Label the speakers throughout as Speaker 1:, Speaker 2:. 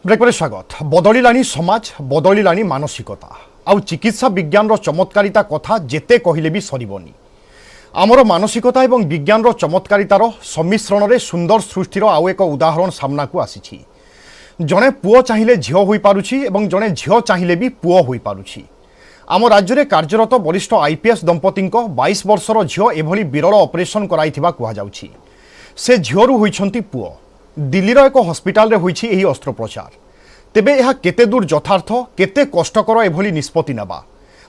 Speaker 1: Break पर स्वागत। बदलिलानी समाज, बदलिलानी मानसिकता आउ चिकित्सा विज्ञान रो चमत्कारिता कथा जेते कहले भी सरीबनी। आमर मानसिकता एवं विज्ञान रो चमत्कारितार सम्मिश्रण रे सुंदर सृष्टिर आउ एक उदाहरण सामना को आसीछि। जणे पुओ चाहिए झियो होई पारुछि एवं जणे झियो चाहिए भी पुओ होई पारुछि। आम राज्य में कार्यरत वरिष्ठ IPS दंपति 22 वर्षर झियो एभली विरल ऑपरेशन कराइथिबा कुहा जाउछि। से झियोरु होइछंती पुओ। दिल्लीर एक हस्पिटाल रे होइछि एही अस्त्रोपचार। तेबे यह केते दूर यथार्थ, केते कष्टकर एभली निष्पत्ति नेबा,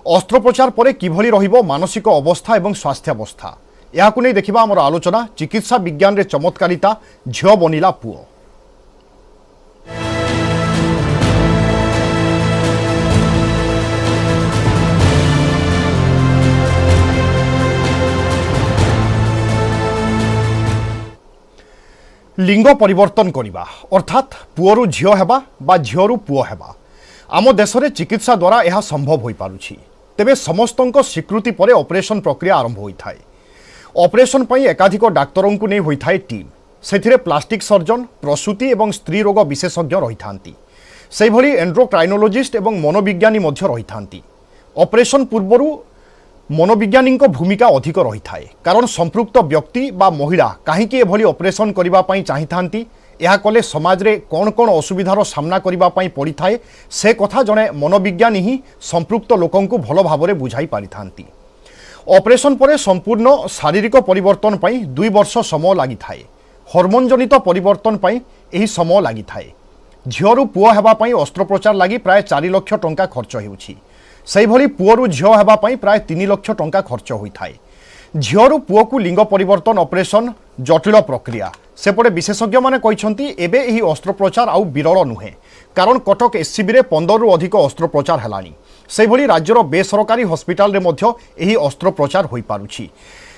Speaker 1: अस्त्रोपचार परे किभली रहिबो मानसिक अवस्था एवं स्वास्थ्यावस्था, याकु नै देखिबा हमर आलोचना चिकित्सा विज्ञान रे चमत्कारिता झियो बनिला पुओ। लिंग परिवर्तन करिबा अर्थात पुओरु झियो हेबा बा झियोरु पुओ हेबा आम देश में चिकित्सा द्वारा यह संभव हो पारुछि। तेबे समस्तंक स्वीकृति परे ऑपरेशन प्रक्रिया आरंभ होता है। ऑपरेशन पई एकाधिक डाक्तरों को नहीं होता है टीम। सेथिरे प्लास्टिक सर्जन, प्रसूति एवं स्त्री रोग विशेषज्ञ रही थांती। सेहि भली एंड्रोक्राइनोलॉजिस्ट एवं मनोविज्ञानी मध्य रही थांती। ऑपरेशन पूर्वरु मनोविज्ञानी भूमिका अधिक रही थाए, कारण संपृक्त व्यक्ति बा महिला कहीं एभली ऑपरेशन करबा पई चाहि थांती, यह कले समाज रे कौन कौन असुविधार सामना करबा पई पड़ी थाए से कथा जने मनोविज्ञानी ही संपृक्त लोकन को भल भाव में बुझाई पारि थांती। ऑपरेशन परे संपूर्ण शारीरिक परिवर्तन पई 2 वर्ष समय लागि थाए। हार्मोन जनित परिवर्तन पई एही समय लागि थाए। झियोरु पुओ हेबा पई अस्त्रोपचार लागि प्राय 4 लाख टंका खर्च हेउछि। सेहि भली पुओरु झियो हेबा पई प्राय 3 लाख टंका खर्च होइथाए। झियोरु पुओ को लिंग परिवर्तन ऑपरेशन जटिल प्रक्रिया। सेपटे विशेषज्ञ माने कहिसंती एबे एही अस्त्रोपचार आउ विरल नुहे, कारण कटक SCB रे 15 रु अधिक अस्त्रोपचार हेलानी। सेहि भली राज्यर बेसरकारी हस्पिटाल रे मध्य एही अस्त्रोपचार होई पारुछि।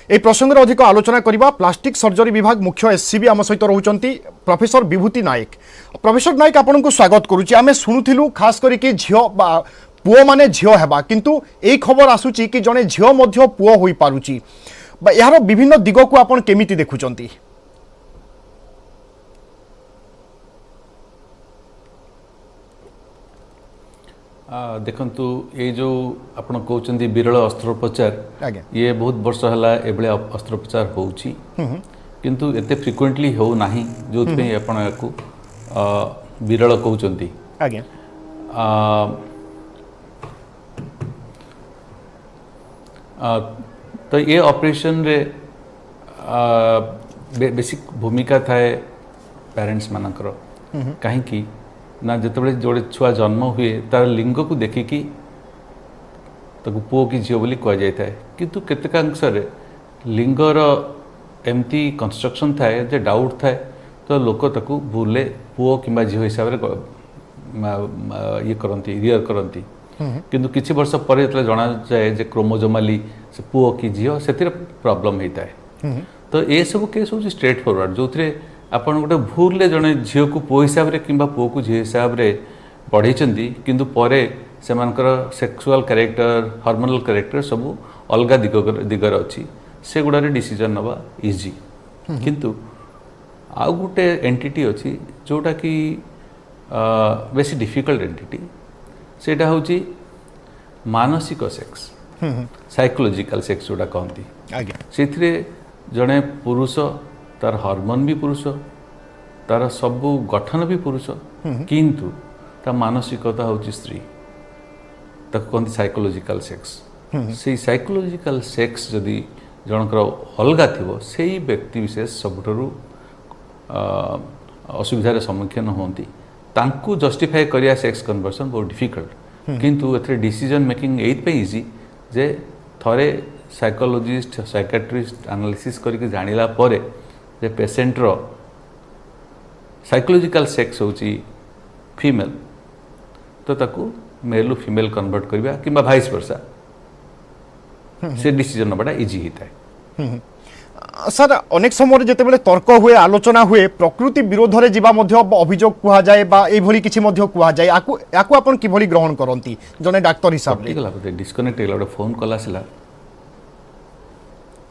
Speaker 1: ए प्रसंग रे अधिक आलोचना करिबा प्लास्टिक सर्जरी विभाग मुख्य SCB आम सहित रहुचंती प्रोफेसर विभूति नायक। प्रोफेसर नायक आपन को स्वागत करूची। आमे सुनुथिलु खास करी कि झियो बा पुओ माने झियो हेबा, किंतु एई खबर आसुची कि जने झियो मध्य पुओ होई पारुची। बा यार विभिन्न दिग को आपन केमिति देखुचंती?
Speaker 2: देखंतु ये जो आपण कहउचंती विरल अस्त्रोपचार, ये बहुत वर्ष हला एबले अस्त्रोपचार होउची, किंतु एते फ्रिक्वेंटली हो नाही, जो पे आपण याकू विरल कहउचंती। आगे तो ये ऑपरेशन रे बेसिक भूमिका थाए पेरेंट्स मानकर। कहीं की ना जिते जोड़े छुआ जन्म हुए तार लिंग को देखिकी ताकू पुओ कि झियो बोली कह जाए था, किंतु केतेकांश लिंगर एमती कंस्ट्रक्शन थाए जे डाउट थाए, तो लोक ताकू भूले पुओ कि झियो हिसाब से ये करती रियर करती। किंतु किछि वर्ष पर जना जाए जे क्रोमोजोमाली से पुओ कि झियो से प्रॉब्लम होता है। तो ये सब केस हूँ स्ट्रेट फॉरवर्ड, जो थे आपन गोटे भूल जड़े झील को पुओ हिसाब से कि पुओ को झील हिसाब से पढ़े, किंतु परे सेमानकर सेक्सुअल कैरेक्टर, हार्मोनल कैरेक्टर सब अलग दिगर अच्छी, से गुड़ा डिसीजन नवा इजी। किंतु आउ गोटे एंटिटी अच्छी जोटा कि बेसी डिफिकल्ट एंटिटी, सेटा होची मानसिक सेक्स, साइकोलॉजिकल सेक्स जोटा कहती। से जड़े पुरुष तार हार्मोन भी पुरुष, तार सबू गठन भी पुरुष, किंतु ता मानसिकता होची स्त्री, ताको कहती साइकोलॉजिकल सेक्स। से साइकोलॉजिकल सेक्स जदि जनकर अलगा थिबो, सेही व्यक्ति विशेष सबुठरू असुविधार सम्मुखीन होती। तांकू जस्टिफाई करिया सेक्स कन्वर्सन बहुत डिफिकल्ट, किंतु एथरे डिसीजन मेकिंग एइथ इजी जे थरे साइकोलॉजिस्ट साइकेट्रिस्ट एनालिसिस करके जानिला परे जे पेशेंट रो साइकोलॉजिकल सेक्स होची फीमेल, तो ताकू मेल फीमेल कन्वर्ट करिबा किंबा वाइस वर्सा, से डिसीजन नबाटा इजी हिता है।
Speaker 1: सर अनेक समय जिते तर्क हुए, आलोचना हुए, प्रकृति विरोध में जीवा अभियोग कह जाए ये किसी कहुए, आपको आपन किभली ग्रहण करती जने डाक्तर हिसाब से?
Speaker 2: डिस्कनेक्ट गोटे फोन कॉल आसला,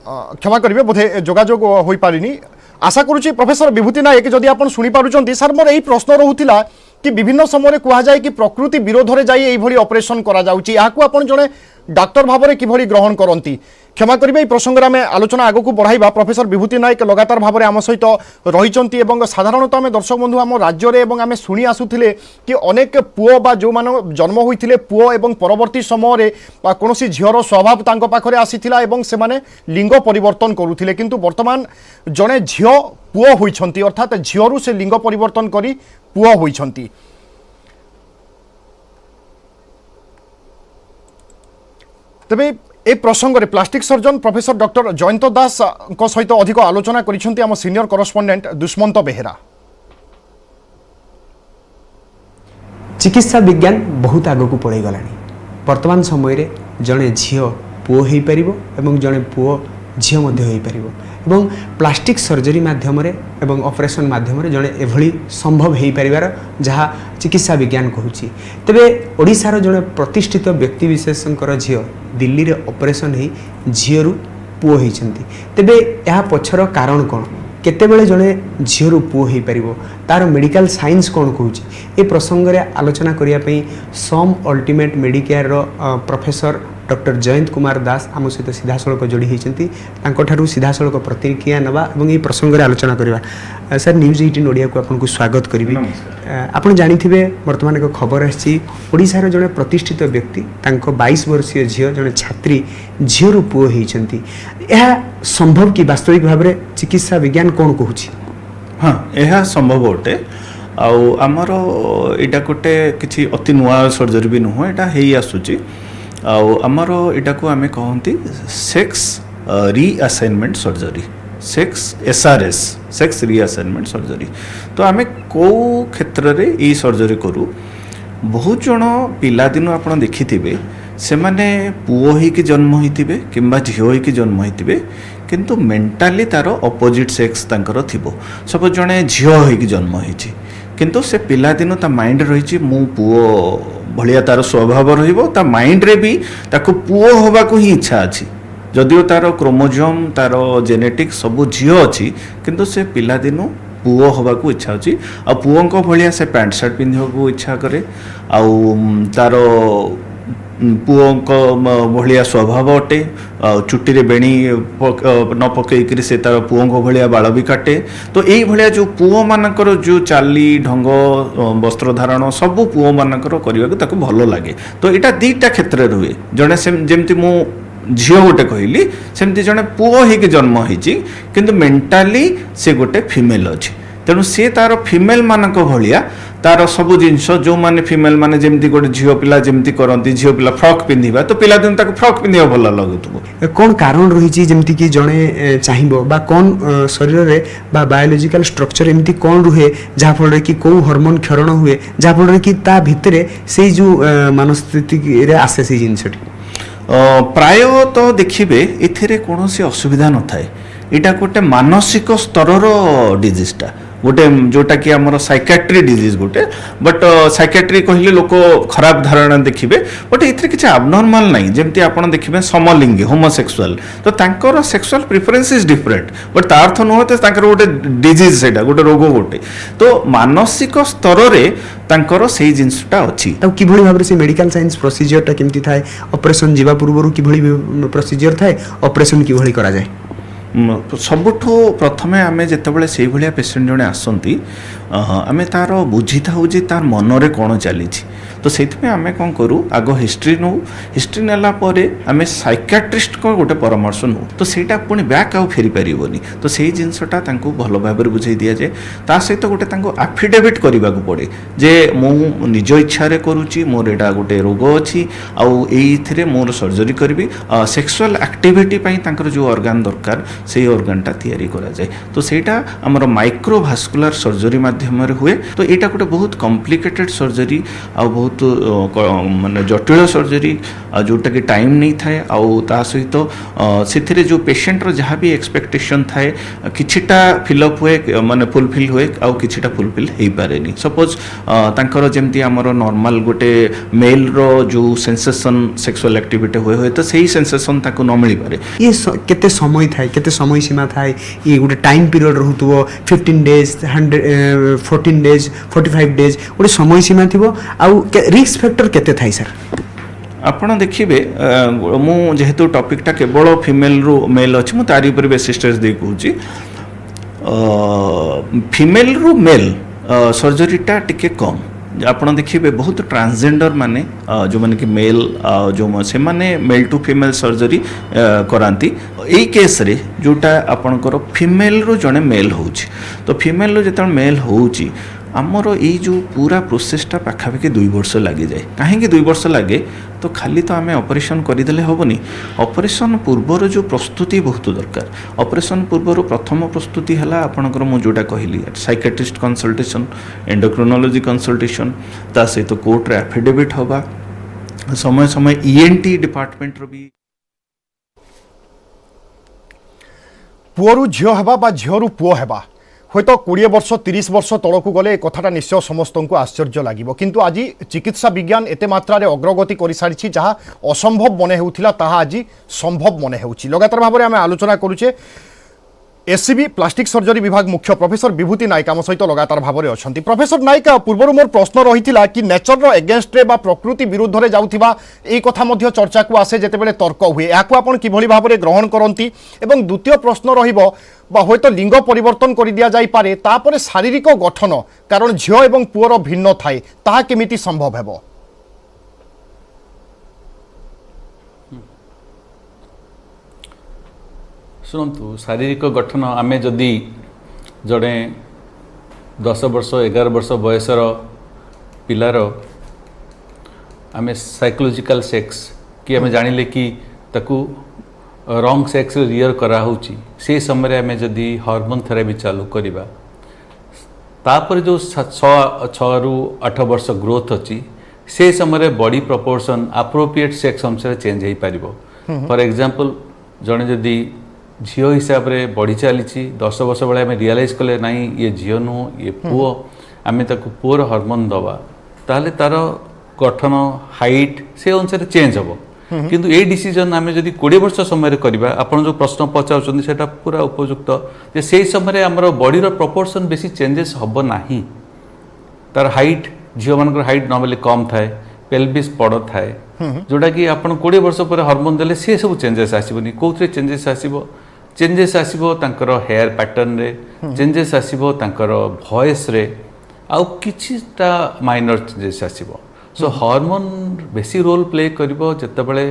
Speaker 1: क्षमा करेंगे बोधे जोगाजोग हो पारिनी। आशा करुच्ची प्रोफेसर विभूति नायक जदि आप शुणी पार्टी सर मोर यही प्रश्न रोला कि विभिन्न समय कह जाए कि प्रकृति विरोध में जाई एई भली ऑपरेशन करा जाउची याकू आपण जने डाक्टर भाव में किभली ग्रहण करती क्षमा करेंगे प्रसंग में आलोचना आग को बढ़ाइबा प्रोफेसर विभूति नायक लगातार भाव में आम सहित रही साधारणतः आम दर्शक बंधु आम राज्य में आम शुणी आसुले कि अनेक पुओ बा जो मान जन्म होते पुओ एवं परवर्ती समय कौन झीर स्वभाव तांको पाखरे आसीथिला एवं से माने लिंग परिवर्तन करुथिले किंतु वर्तमान जड़े झील पुओ होइछंती अर्थात झीलू से लिंग परिवर्तन करी पुओ होइछंती। तबे ए प्रसंग में plastic surgeon professor doctor Jayant Das को सहित अधिक आलोचना करिसेंती आम सीनियर करस्पोंडेंट दुष्मंत बेहेरा।
Speaker 3: चिकित्सा विज्ञान बहुत आग को पड़े गलानी वर्तमान समय रे जड़े झील पुओ हो पार एवं जड़े पुओ झील हो पार एवं प्लास्टिक सर्जरी माध्यम एवं ऑपरेशन माध्यम जड़े एभली संभव हो पार जहाँ चिकित्सा विज्ञान कहूँ। तेबे ओडिशार जड़े प्रतिष्ठित व्यक्ति विशेषकर झील दिल्ली रे ऑपरेशन हो झीलू पुओ होती तेबे यह पछर कारण कौन केतेबेले जड़े झीलू पुओ हो पार तार मेडिकल साइंस कौन कहूँ ए प्रसंग में आलोचना करने SUM Ultimate Medicare professor doctor Jayant Kumar Das आम सहित सीधा सड़क जोड़ी होती सीधा सड़क प्रतिक्रिया नवा और ये प्रसंग में आलोचना करवा। सर न्यूज 18 ओडिया को आपको स्वागत करी। आप जानी बर्तमान एक खबर आशार जड़े प्रतिष्ठित व्यक्ति 22 वर्षीय झील जड़े छात्री झीलू पुओ होती यह संभव कि वास्तविक भाव में चिकित्सा विज्ञान कौन कहूँ?
Speaker 4: हाँ यह संभव अटे आमर यहाँ गोटे किसी अति नुआ सर्जरी भी नुह यहाँ हो आसूची आमर यहाँ को आम कहती sex reassignment surgery sex SRS sex reassignment surgery. तो आम कौ क्षेत्र में ये सर्जरी करूँ बहुत जन पिलादिन आप देखिथे से माने पुओ होइकी जन्म होइथिबे किंबा झील होइकी जन्म होइथिबे किंतु मेंटाली तार अपोजिट सेक्स तांकर थिबो। सपोज जने झील होइकी जन्म होइछि किंतु से पिलादिन ता माइंड रहिछि मु पुओ भलिया तार स्वभाव रहिबो ता माइंड रे भी ताको पुओ होबाको ही इच्छा अछि जदिओ तार क्रोमोजोम तार जेनेटिक सबु झील अछि किंतु से पिलादिन पुओ होबाको इच्छा अछि आ पुओंको भलिया से पैंट शर्ट पिंधिबाको इच्छा करे आ तार पुओंको भलिया स्वभाव अटे चुट्टी रे बेणी न पकईकरी से तार पुओंको भलिया बाल भी काटे। तो यही भलिया जो पुओ मानकर जो चाली ढंग वस्त्र धारण सबू पुओ मानकर करने को ताको भल लगे। तो यहाँ दीटा क्षेत्र हुए जड़े जमती मु झील गोटे कहली सेमती जड़े पुओ होइकी जन्म होइछि किंतु मेंटाली से गोटे फीमेल अच्छी तेणु सी तार फीमेल मानक भलिया तार सबू जिनस जो माने फीमेल माने जेमती गोटे झील पिला जेमती करती झील पिला फ्रॉक पिंधिबा तो पिलादिन ताको फ्रॉक पिंधिबा भल लगुथबो।
Speaker 3: कौन कारण रही जमती कि जड़े चाहिबो बा कौन शरीर रे बा बायोलॉजिकल स्ट्रक्चर एमती कौन रुहे जहाँ फल कि कौ हार्मोन क्षरण हुए जहाँ फल कि ता भितरे से जो मनस्थिति रे आसे से जिनसटी
Speaker 4: प्राय तो देखिए एथिरे कौन सी असुविधा न थाए इटा गोटे मानसिक स्तर डिजीजटा गोटे जोटा कि आमर साइकाट्री डिजीज गोटे बट साइकाट्री कहले लोक खराब धारणा देखिए बट एथिरे किसी आबनॉर्मल नहीं जमती आपन देखिए समलिंगी होमोसेक्सुअल तो तांकर sexual preference is different but ता अर्थ नुह तो तांकर गोटे डिजीज सेटा गोटे रोग गोटे तो मानसिक स्तर रे तांकर सेही जिंसटा अछि।
Speaker 3: तो किभली भाबरे से मेडिकल साइंस प्रोसीजरटा केमती थाए ऑपरेशन जीवा पूर्व किभली प्रोसीजर थाए ऑपरेशन किभली करा जाए
Speaker 4: सबुठु प्रथमे आमे जेतेबेले सेही भलिया पेशेंट जणे आसंती आमे तार बुझी थाउ जे तार मनरे कोन चली तो से आमे कौन करूँ आग हिस्ट्री नौ हिस्ट्री नेला परे आमे साइकाट्रिस्ट को गोटे परामर्श नौ तो सेटा पुणी बैक आउ फेरी पारिबोनी तो सेही जिनसटा तांको भल भाबरे बुझाई दिया जाए ता सहित गोटे तांको एफिडेविट करने को पड़े जे मु निज इच्छा रे करूची मोर एटा गोटे रोग अछि आउ एइथिरे मोर सर्जरी करबी सेक्सुअल एक्टिविटी पई तांकर जो ऑर्गन दरकार से ऑर्गनटा तैयारी करा जाए तो सेटा हमर माइक्रोवास्कुलर सर्जरी माध्यम रे हुए तो एटा गोटे बहुत कॉम्प्लिकेटेड सर्जरी आ बहुत बहुत माने जटिल सर्जरी जोटा कि टाइम नहीं थाए आउ ता सहित से जो पेशेंट रो जहाँ भी एक्सपेक्टेशन थाए किछिटा फिलअप हुए माने फुलफिल हुए आउ किछिटा फुलफिल हो पारे नहीं सपोज तांकर जेमती हमर नॉर्मल गोटे मेल रो जो सेंसेशन सेक्सुअल एक्टिविटी हुए तो सही सेंसेशन ताको न मिल पारे
Speaker 3: ये केते समय थाए केते समय सीमा थाए ये गोटे टाइम पीरियड रहतुवो 15 डेज 14 डेज 45 डेज गोटे समय सीमा थिबो आउ रिस्क फैक्टर केते थाए सर
Speaker 4: आपण देखिए मु जेहेतु टॉपिकटा केवल फीमेल रु मेल अच्छी मुझे तारी पर बेसी स्ट्रेस दे कहूँ फीमेल रु मेल सर्जरीटा टिके कम ଆପଣ ଦେଖିବେ ବହୁତ ଟ୍ରାନ୍ସଜେଣ୍ଡର ମାନେ ଯେଉଁମାନେ କି ମେଲ୍ ଯେଉଁ ସେମାନେ ମେଲ୍ ଟୁ ଫିମେଲ୍ ସର୍ଜରୀ କରାନ୍ତି ଏଇ କେସ୍ରେ ଯେଉଁଟା ଆପଣଙ୍କର ଫିମେଲ୍ରୁ ଜଣେ ମେଲ୍ ହେଉଛି ତ ଫିମେଲ୍ରୁ ଯେତେବେଳେ ମେଲ୍ ହେଉଛି ଆମର ଏଇ ଯେଉଁ ପୁରା ପ୍ରୋସେସଟା ପାଖାପାଖି 2 ବର୍ଷ ଲାଗିଯାଏ କାହିଁକି 2 ବର୍ଷ ଲାଗେ ତ ଖାଲି ତ ଆମେ ଅପରେସନ୍ କରିଦେଲେ ହେବନି ଅପରେସନ୍ ପୂର୍ବରୁ ଯେଉଁ ପ୍ରସ୍ତୁତି ବହୁତ ଦରକାର ଅପରେସନ୍ ପୂର୍ବରୁ ପ୍ରଥମ ପ୍ରସ୍ତୁତି ହେଲା ଆପଣଙ୍କର ମୁଁ ଯେଉଁଟା କହିଲି ସାଇକାଟ୍ରିଷ୍ଟ କନସଲ୍ଟେସନ୍ ଏଣ୍ଡୋକ୍ରିନୋଲୋଜି କନସଲ୍ଟେସନ୍ ତା ସହିତ କୋର୍ଟରେ ଆଫିଡେଭିଟ୍ ହେବା ସମୟ ସମୟ ଇଏନ୍ଟି ଡିପାର୍ଟମେଣ୍ଟର ବି
Speaker 1: पुअरु झियो हेबा बा झियोरु पुओ हेबा হয়তো 20 वर्ष 30 वर्ष तलकू गले ए कथाटा निश्चय समस्त को आश्चर्य लागिबो किंतु आज चिकित्सा विज्ञान एते मात्रा रे अग्रगति करि सारिछि जहा असंभव मने हेउथिला ताहा आज संभव मने हेउछि लगातार भाबरे आमे आलोचना करूचे एससीबी प्लास्टिक सर्जरी विभाग मुख्य प्रोफेसर विभूति नायक आम सहित लगातार भाव अच्छा प्रोफेसर नायक पूर्व मोर प्रश्न रही कि नेचर रो एगेन्स्ट रे बा प्रकृति विरुद्ध रे जाउथिबा एई कथा मध्य चर्चा को आसे जेतेबेले तर्क हुए याकू आपण किभली भाव रे ग्रहण करंती एवं द्वितीय प्रश्न रहिबो बा होयतो लिंग परिवर्तन कर दिया जाई पारे तापरे शारीरिक गठन कारण झियो एवं पुअर भिन्न थाए ताहा केमिति संभव हेबो
Speaker 2: शुणु शारीरिक गठन आमे जदि जड़े 10 वर्ष 11 वर्ष बयसर पिलार आमे साइकोलॉजिकल सेक्स कि आमे जानिले कि ताकू रॉन्ग सेक्स रियर करा होची से समय आमे जदि हार्मोन थेरेपी चालू करिबा तापर जो 6 रु 8 वर्ष ग्रोथ अच्छी से समय बॉडी प्रपोर्शन अप्रोप्रिएट सेक्स अनुसार चेंज हो पारिबो फॉर एग्जांपल जड़े जदि झील हिसाब से बढ़ी चली 10 वर्ष बेले आम रियलाइज कले ना ये झील नुह ये पुओ आम पुअर हार्मोन दवा ताहले तार गठन हाइट से अनुसार चेंज हम किंतु ये डिसीजन आम जब 20 वर्ष समय करवा आपन जो प्रश्न पचार से पूरा उपयुक्त जे से समय आमर बॉडीर प्रपोर्शन बेसी चेंजेस हम ना तार हाइट झील मान हाइट नॉर्मली कम थाए पेल्विस बड़ थाए जोटा कि आपन 20 वर्ष पर हार्मोन देले से सब चेंजेस आसीबनी कोथरे चेंजेस आसीबो तांकर हेयर पैटर्न रे चेंजेस आसीबो तांकर वॉइस रे आउ किछिटा माइनर चेंजेस आसीबो सो हार्मोन बेसी रोल प्ले करिबो जतबेले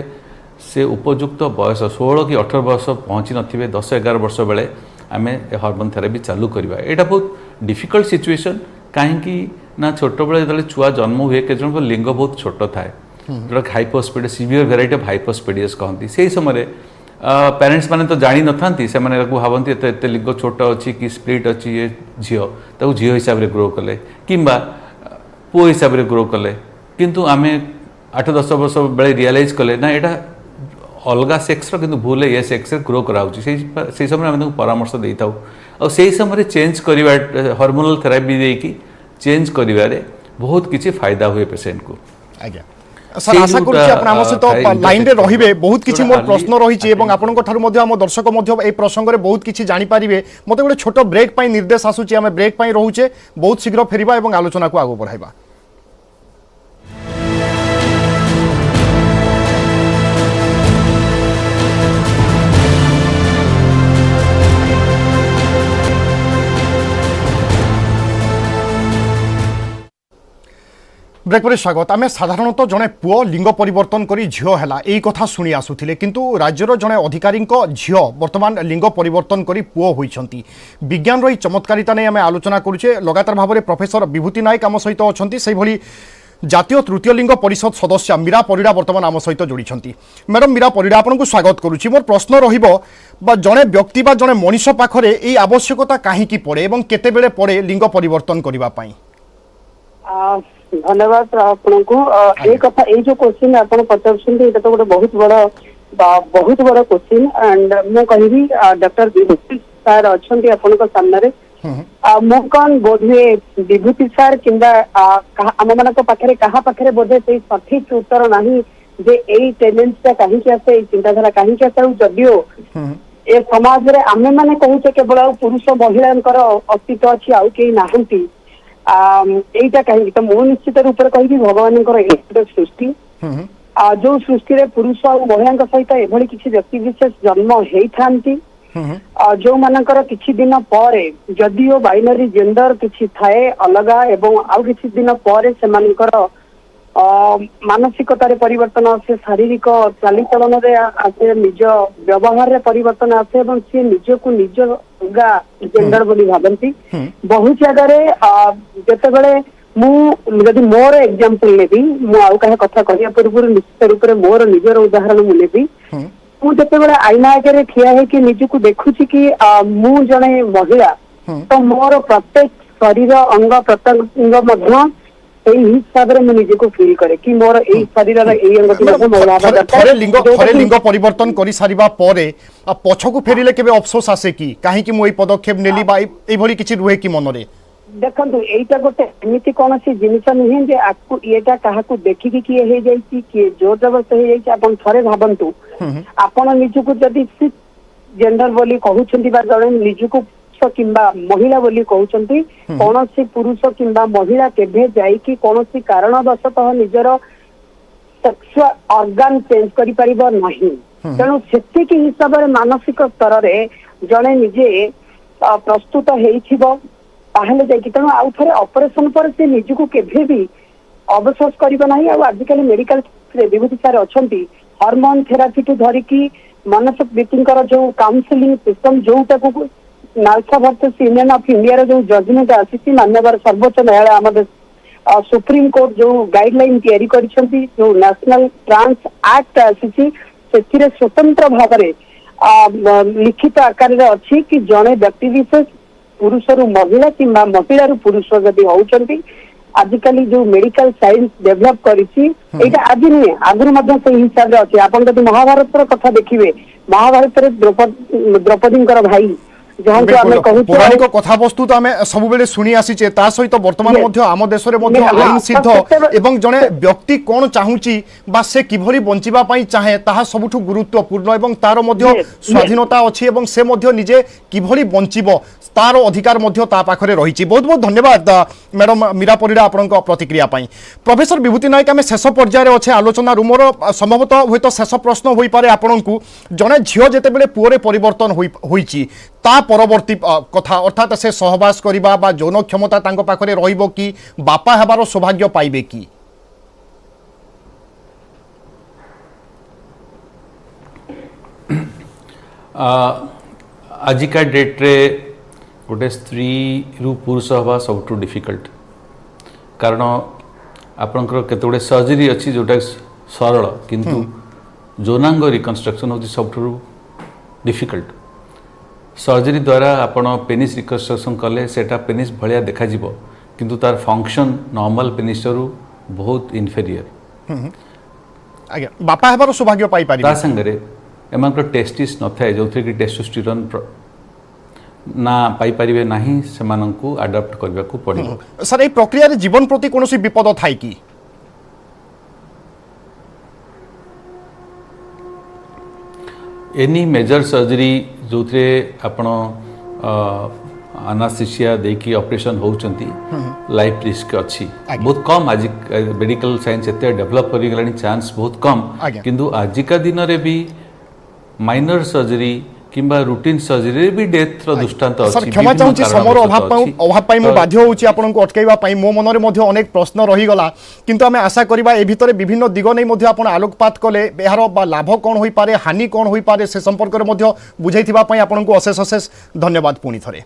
Speaker 2: से उपयुक्त बयस 16 कि 18 वर्ष पहुँची नथिबे 10-11 वर्ष बेले आमे हार्मोन थेरेपी चालू करबा एटा बहुत डिफिकल्ट सिचुएशन काहेकि ना छोट बेले जतबेले छुआ जन्म हुए के जन लिंग बहुत छोट थाए जोटा हाइपोस्पेडियस सिवियर वेराइटी ऑफ हाइपोस्पेडियस कहती से समय पेरेंट्स माने तो जानी नथांती से माने भावती एत लिंग छोट अच्छी कि स्प्लिट अच्छी ये झील ताको झील हिसाब से ग्रो कले किंबा पुओ हिसाब से ग्रो कले किंतु आमे 8-10 वर्ष बेले रियलाइज कले ना यहाँ अलग सेक्स किंतु भूल ये सेक्स ग्रो कराऊँ से समय आम परामर्श दे था और से समय चेंज करवा हार्मोनल थेरापी देकी चेंज करिवारे बहुत किसी फायदा हुए पेशेंट को
Speaker 1: आज्ञा सर आशा करूँ आप सहित लाइन रे रहिबे बहुत किछि मोर प्रश्न रही एवं आपनक ठारु मध्ये हम दर्शक मध्ये ए प्रसंग रे बहुत किछि जानि पारिबे मते गोटे छोट ब्रेक पई निर्देश आसुची आमे ब्रेक पई रहूचे बहुत शीघ्र फेरिबा एवं आलोचना को आगो बढ़ाइबा ब्रेक पर स्वागत आम साधारणतः जड़े पुओ लिंग परिवर्तन करी झील है यही कथा शुणी आसुले किंतु राज्यर जड़े अधिकारी झील बर्तमान लिंग परिवर्तन करी पुओ होइछंती विज्ञान रही चमत्कारिता नहीं आम आलोचना करुचे लगातार भाव में प्रोफेसर विभूति नायक आम सहित अच्छा से भली जातीय तृतीय लिंग परिषद सदस्य मीरा परिड़ा बर्तमान आम सहित जोड़ी मैडम मीरा परिड़ा आपको स्वागत करुच्ची मोर प्रश्न रहा जड़े व्यक्ति बा जड़े मनीष पाखरे यही आवश्यकता कहीं पड़े और केतेबेले पड़े लिंग परिवर्तन करने
Speaker 5: धन्यवाद आपको ये कथा ये जो क्वेश्चन आप पचार तो गोटे बहुत बड़ क्वेश्चन एंड मु कहि डॉक्टर विभूति सर अच्छा आपन सामने मु कौन बोधे विभूति सर कि आम मान पाखे क्या पाखे बोधे से सठिक उत्तर नहीं जे यही टेंडेंसी कहीं आसे चिंताधारा कहीं आसे जदियो ए समाज रे आमे माने कहूचे केवल पुरुष महिला अस्तित्व अच्छी आउ कहीं नाहंती एटा कहीं तो मु निश्चित रूप से कहि भगवान सृष्टि जो सृष्टि रे पुरुष और महिला सहित एभली किसी व्यक्ति विशेष जन्म होई जो मानकर किछि दिन पर जदियो बाइनरी जेंडर किछि थाए अलगा एवं आउ किछि दिन पर से मानकर मानसिकतार परिवर्तन आसे शारीरिक चालीचलन आसे निज व्यवहार रे परिवर्तन आसे एवं सी निज को निज जेंडर बोली भावती बहुत जगह जिते मुझे मोर एग्जांपल नेबी मु आउ कहा कथा कहया पूर्व निश्चित रूप से मोर निजर उदाहरण मु नेबी मु जिते आईना आगे ठिया है कि निज को देखुची कि मु जने महिला तो मोर प्रत्येक शरीर अंग प्रत्यंग मध्य हिसाब से मुझे को फील करे कि मोर एई शरीर
Speaker 1: थरे लिंग परिवर्तन करि सारिबा परे पछकु फेरिले केबे अफसोस आसे कि काहे कि मु एई पदक्षेप नेली बा एई भली किछि रुहे कि मनरे
Speaker 5: देखंतु एटा गोटे एमिति कोन सी जिनिस नहीं जे आपको एटा काहाकू देखि कि हे जाईची कि जोर जबरदस्त हे जाईची आपण थरे भाबंतु आपण निजको जदी जेंडर बोली कहउछंती बा जणे निजको किंबा महिला बोली कहउछंती कोनोसी पुरुष किंबा महिला केभे जाई कि कोनोसी कारणवशतः निजर सेक्सुअल ऑर्गन चेंज करि परिबो नहीं तेणु सेति कि हिसाब रे मानसिक स्तर रे जणे निजे प्रस्तुत हेइथिबो ताहले जाई कि तेणु आउ थरे ऑपरेशन पर से निजको केभे भी अवशोष करिबो नहीं आ आजिकल मेडिकल रे विभूति सार अछंती हार्मोन थेरापी टू धरि कि मानसिक व्यक्तिंकर जो काउंसलिंग सिस्टम जोटा को NALSA versus union of India जो जजमेंट आसी मान्यवर सर्वोच्च न्यायालय आम सुप्रीम कोर्ट जो गाइडलाइन तैयारी करिसेंती जो नेशनल ट्रांस एक्ट आसी से स्वतंत्र भाव में लिखित आकार रे अछि कि जड़े व्यक्ति विशेष पुरुष रु महिला कि महिला रु पुरुष जदि होउचंती आजिकल जो मेडिकल साइंस डेवलप करिछि एटा आज नहीं आगुर मध्य से हिसाब रे अछि आपण जदि महाभारत रो कथा देखिबे महाभारत रे द्रौपदी भाई
Speaker 1: पौराणिक कथा वस्तु तो आम सब बेले शुणी आसीचे ता सहित वर्तमान मध्य आम देश में आईन सिद्ध एवं जड़े व्यक्ति कौन चाहूची बा से किभली बंचिबा पई चाहे ताहा सबुठु गुरुत्वपूर्ण एवं तार मध्य स्वाधीनता अछि एवं से मध्य निजे किभली बंचिबो तार अधिकार मध्य ता पाखरे रहिछि। बहुत बहुत धन्यवाद मैडम मीरा परिडा आपनक प्रतिक्रिया पई। प्रोफेसर विभूति नायक आम शेष पर्यायर अच्छे आलोचना रूमर संभवतः होय शेष प्रश्न होई पारे आपनकु जड़े झियो जेते बेले पुओरे परिवर्तन होईछि ता परवर्ती कथा अर्थात से सहवास करिबा बा यौन क्षमता तांको पाखरे रहिबो कि बापा हेबार सौभाग्य पाइबे कि
Speaker 2: आजिका डेट रे गोटे स्त्री रु पुरुष हवा सबठू डिफिकल्ट कारण आपनकर केते सर्जरी अच्छी जोटा सरल किंतु यौनांग रिकन्स्ट्रक्शन होची सबठू डिफिकल्ट सर्जरी द्वारा आपण पेनिस रिकन्स्ट्रक्शन कले सेटा पेनिस भलिया देखा जिवो किंतु तार फंक्शन नॉर्मल पेनिस रु बहुत इनफेरियर
Speaker 1: आज्ञा बापा हेबार सौभाग्य पाई पारि
Speaker 2: ता संगरे एमानकर टेस्टिस न थाए जोथि कि टेस्टोस्टेरोन ना पाई परिबे नाही सेमानंकु अडॉप्ट करबा को पड़िबो।
Speaker 1: सर ए प्रक्रिया रे जीवन प्रति कोनोसी विपद थाई कि
Speaker 2: एनी मेजर सर्जरी जोथरे आपण अनास्थेसिया देकी ऑपरेशन होउचंती लाइफ रिस्क अच्छी बहुत कम आज मेडिकल साइंस एते डेवलप करि गलानी चांस बहुत कम किंतु आजिका दिन रे भी माइनर सर्जरी किंबा रूटीन सर्जरी भी डेथ रो दृष्टांत अछि।
Speaker 1: सर क्षमा चाहूची समर अभाव पाई मु बाध्य होउची आपनको अटकाइबा पाई मो मनरे मध्ये अनेक प्रश्न रही गला किंतु आमे आशा करिबा ए भितरे विभिन्न दिग नै मध्ये आपण आलोकपात कले एहार लाभ कोन होई पारे हानि कोन होई पारे से संपर्क रे मध्ये बुझाइथिबा पाई आपनको अशेष अशेष धन्यवाद पुनी थरे।